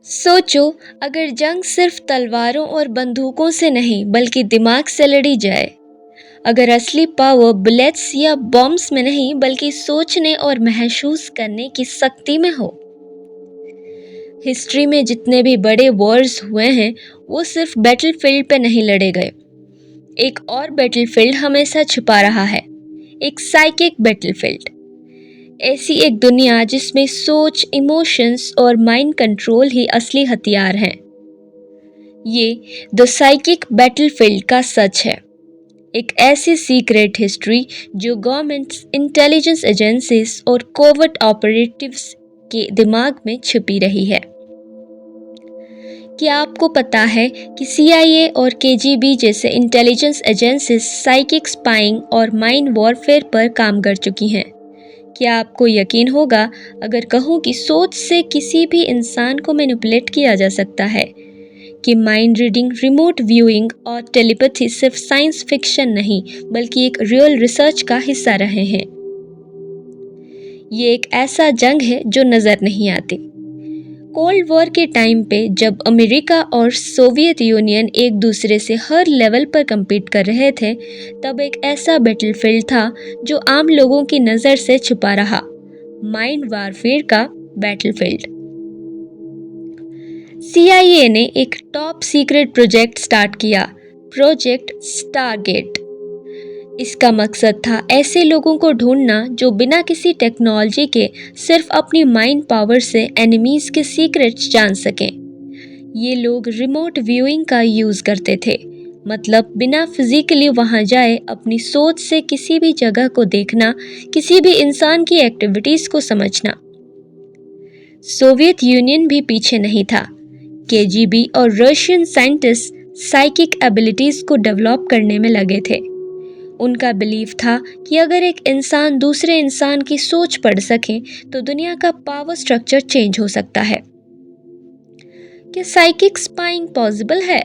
सोचो, अगर जंग सिर्फ तलवारों और बंदूकों से नहीं बल्कि दिमाग से लड़ी जाए। अगर असली पावर बुलेट्स या बॉम्ब्स में नहीं बल्कि सोचने और महसूस करने की शक्ति में हो। हिस्ट्री में जितने भी बड़े वॉर्स हुए हैं वो सिर्फ बैटलफील्ड पे नहीं लड़े गए। एक और बैटलफील्ड हमेशा छुपा रहा है, एक साइकिक बैटलफील्ड। ऐसी एक दुनिया जिसमें सोच, इमोशंस और माइंड कंट्रोल ही असली हथियार हैं। ये द साइकिक बैटलफील्ड का सच है। एक ऐसी सीक्रेट हिस्ट्री जो गवर्नमेंट्स, इंटेलिजेंस एजेंसीज और कोवर्ट ऑपरेटिव्स के दिमाग में छिपी रही है। क्या आपको पता है कि CIA और KGB जैसे इंटेलिजेंस एजेंसीज साइकिक स्पाइंग और माइंड वॉरफेयर पर काम कर चुकी हैं? क्या आपको यकीन होगा अगर कहूँ कि सोच से किसी भी इंसान को मैनिपुलेट किया जा सकता है? कि माइंड रीडिंग, रिमोट व्यूइंग और टेलीपैथी सिर्फ साइंस फिक्शन नहीं बल्कि एक रियल रिसर्च का हिस्सा रहे हैं। ये एक ऐसा जंग है जो नज़र नहीं आती। कोल्ड वॉर के टाइम पे जब अमेरिका और सोवियत यूनियन एक दूसरे से हर लेवल पर compete कर रहे थे, तब एक ऐसा बैटलफील्ड था जो आम लोगों की नज़र से छुपा रहा, माइंड वॉरफेयर का बैटलफील्ड। CIA ने एक टॉप सीक्रेट प्रोजेक्ट स्टार्ट किया, प्रोजेक्ट स्टारगेट। इसका मकसद था ऐसे लोगों को ढूंढना जो बिना किसी टेक्नोलॉजी के सिर्फ अपनी माइंड पावर से एनिमीज के सीक्रेट्स जान सकें। ये लोग रिमोट व्यूइंग का यूज़ करते थे, मतलब बिना फिजिकली वहाँ जाए अपनी सोच से किसी भी जगह को देखना, किसी भी इंसान की एक्टिविटीज़ को समझना। सोवियत यूनियन भी पीछे नहीं था। KGB और रशियन साइंटिस्ट साइकिक एबिलिटीज़ को डेवलप करने में लगे थे। उनका बिलीफ था कि अगर एक इंसान दूसरे इंसान की सोच पढ़ सके तो दुनिया का पावर स्ट्रक्चर चेंज हो सकता है। क्या साइकिक स्पाइंग पॉसिबल है?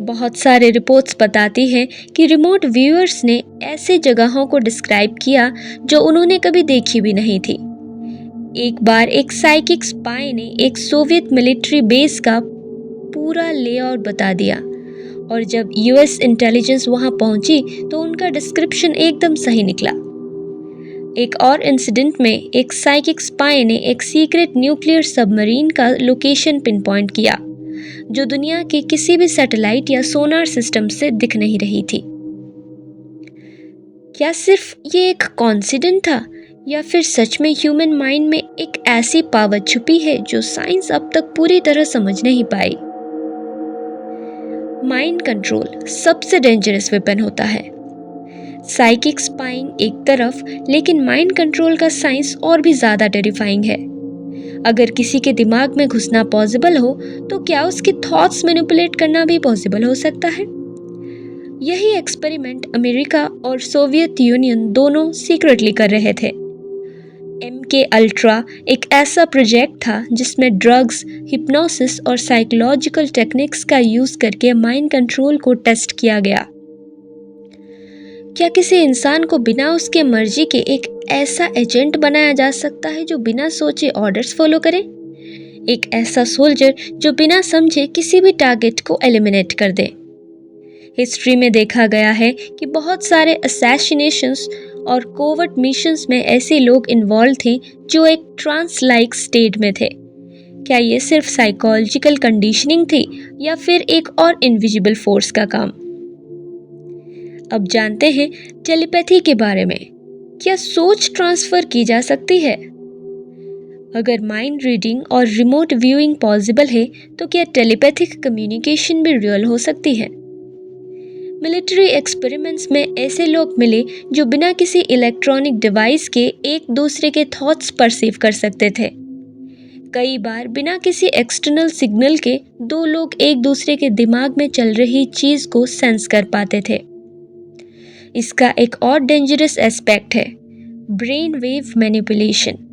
बहुत सारे रिपोर्ट्स बताती हैं कि रिमोट व्यूअर्स ने ऐसे जगहों को डिस्क्राइब किया जो उन्होंने कभी देखी भी नहीं थी। एक बार एक साइकिक स्पाई ने एक सोवियत मिलिट्री बेस का पूरा लेआउट बता दिया, और जब US इंटेलिजेंस वहां पहुंची तो उनका डिस्क्रिप्शन एकदम सही निकला। एक और इंसिडेंट में एक साइकिक स्पाई ने एक सीक्रेट न्यूक्लियर सबमरीन का लोकेशन पिन पॉइंट किया जो दुनिया के किसी भी सैटेलाइट या सोनार सिस्टम से दिख नहीं रही थी। क्या सिर्फ ये एक कॉन्सिडेंट था या फिर सच में ह्यूमन माइंड में एक ऐसी पावर छुपी है जो साइंस अब तक पूरी तरह समझ नहीं पाई? माइंड कंट्रोल सबसे डेंजरस वेपन होता है। साइकिक स्पाइंग एक तरफ, लेकिन माइंड कंट्रोल का साइंस और भी ज़्यादा टेरिफाइंग है। अगर किसी के दिमाग में घुसना पॉसिबल हो तो क्या उसके थॉट्स मैनिपुलेट करना भी पॉसिबल हो सकता है? यही एक्सपेरिमेंट अमेरिका और सोवियत यूनियन दोनों सीक्रेटली कर रहे थे। MK अल्ट्रा एक ऐसा प्रोजेक्ट था जिसमें ड्रग्स, हिप्नोसिस और साइकोलॉजिकल टेक्निक्स का यूज़ करके माइंड कंट्रोल को टेस्ट किया गया। क्या किसी इंसान को बिना उसके मर्जी के एक ऐसा एजेंट बनाया जा सकता है जो बिना सोचे ऑर्डर्स फॉलो करे? एक ऐसा सोल्जर जो बिना समझे किसी भी टारगेट को एलिमिनेट कर दे। हिस्ट्री में देखा गया है कि बहुत सारे असैसिनेशंस और कोवर्ट मिशंस में ऐसे लोग इन्वॉल्व थे जो एक ट्रांस लाइक स्टेट में थे। क्या ये सिर्फ साइकोलॉजिकल कंडीशनिंग थी या फिर एक और इनविजिबल फोर्स का काम? अब जानते हैं टेलीपैथी के बारे में। क्या सोच ट्रांसफर की जा सकती है? अगर माइंड रीडिंग और रिमोट व्यूइंग पॉसिबल है तो क्या टेलीपैथिक कम्युनिकेशन भी रियल हो सकती है? मिलिट्री एक्सपेरिमेंट्स में ऐसे लोग मिले जो बिना किसी इलेक्ट्रॉनिक डिवाइस के एक दूसरे के थॉट्स परसीव कर सकते थे। कई बार बिना किसी एक्सटर्नल सिग्नल के दो लोग एक दूसरे के दिमाग में चल रही चीज को सेंस कर पाते थे। इसका एक और डेंजरस एस्पेक्ट है ब्रेन वेव मैनिपुलेशन।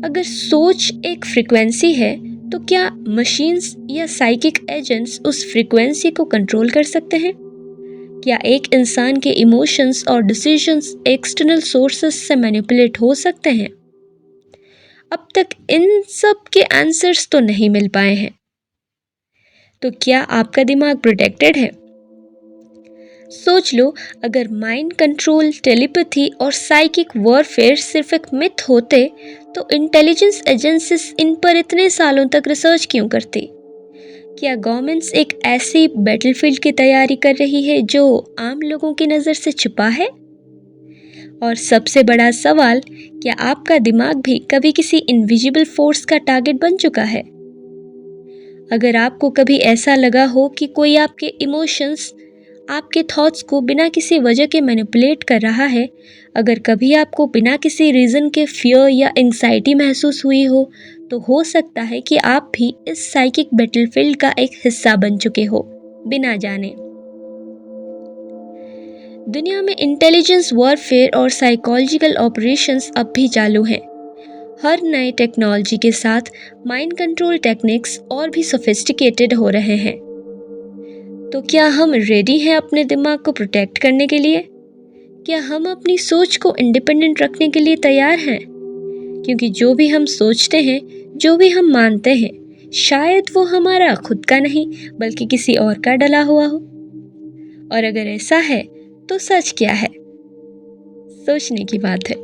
अगर सोच एक फ्रीक्वेंसी है तो क्या मशीन्स या साइकिक एजेंट्स उस फ्रीक्वेंसी को कंट्रोल कर सकते हैं? क्या एक इंसान के इमोशंस और डिसीजंस एक्सटर्नल सोर्सेस से मैनिपुलेट हो सकते हैं? अब तक इन सब के आंसर्स तो नहीं मिल पाए हैं। तो क्या आपका दिमाग प्रोटेक्टेड है? सोच लो, अगर माइंड कंट्रोल, टेलीपैथी और साइकिक वॉरफेयर सिर्फ एक मिथ होते तो इंटेलिजेंस एजेंसीज इन पर इतने सालों तक रिसर्च क्यों करती? क्या गवर्नमेंट्स एक ऐसी बैटलफील्ड की तैयारी कर रही है जो आम लोगों की नज़र से छुपा है? और सबसे बड़ा सवाल, क्या आपका दिमाग भी कभी किसी इनविजिबल फोर्स का टारगेट बन चुका है? अगर आपको कभी ऐसा लगा हो कि कोई आपके इमोशंस, आपके थॉट्स को बिना किसी वजह के मैनिपुलेट कर रहा है, अगर कभी आपको बिना किसी रीज़न के फियर या एंग्जाइटी महसूस हुई हो, हो सकता है कि आप भी इस साइकिक बैटलफील्ड का एक हिस्सा बन चुके हो, बिना जाने। दुनिया में इंटेलिजेंस वॉरफेयर और साइकोलॉजिकल ऑपरेशंस अब भी चालू हैं। हर नए टेक्नोलॉजी के साथ माइंड कंट्रोल टेक्निक्स और भी सोफिस्टिकेटेड हो रहे हैं। तो क्या हम रेडी हैं अपने दिमाग को प्रोटेक्ट करने के लिए? क्या हम अपनी सोच को इंडिपेंडेंट रखने के लिए तैयार हैं? क्योंकि जो भी हम सोचते हैं, जो भी हम मानते हैं, शायद वो हमारा खुद का नहीं बल्कि किसी और का डला हुआ हो। और अगर ऐसा है तो सच क्या है? सोचने की बात है।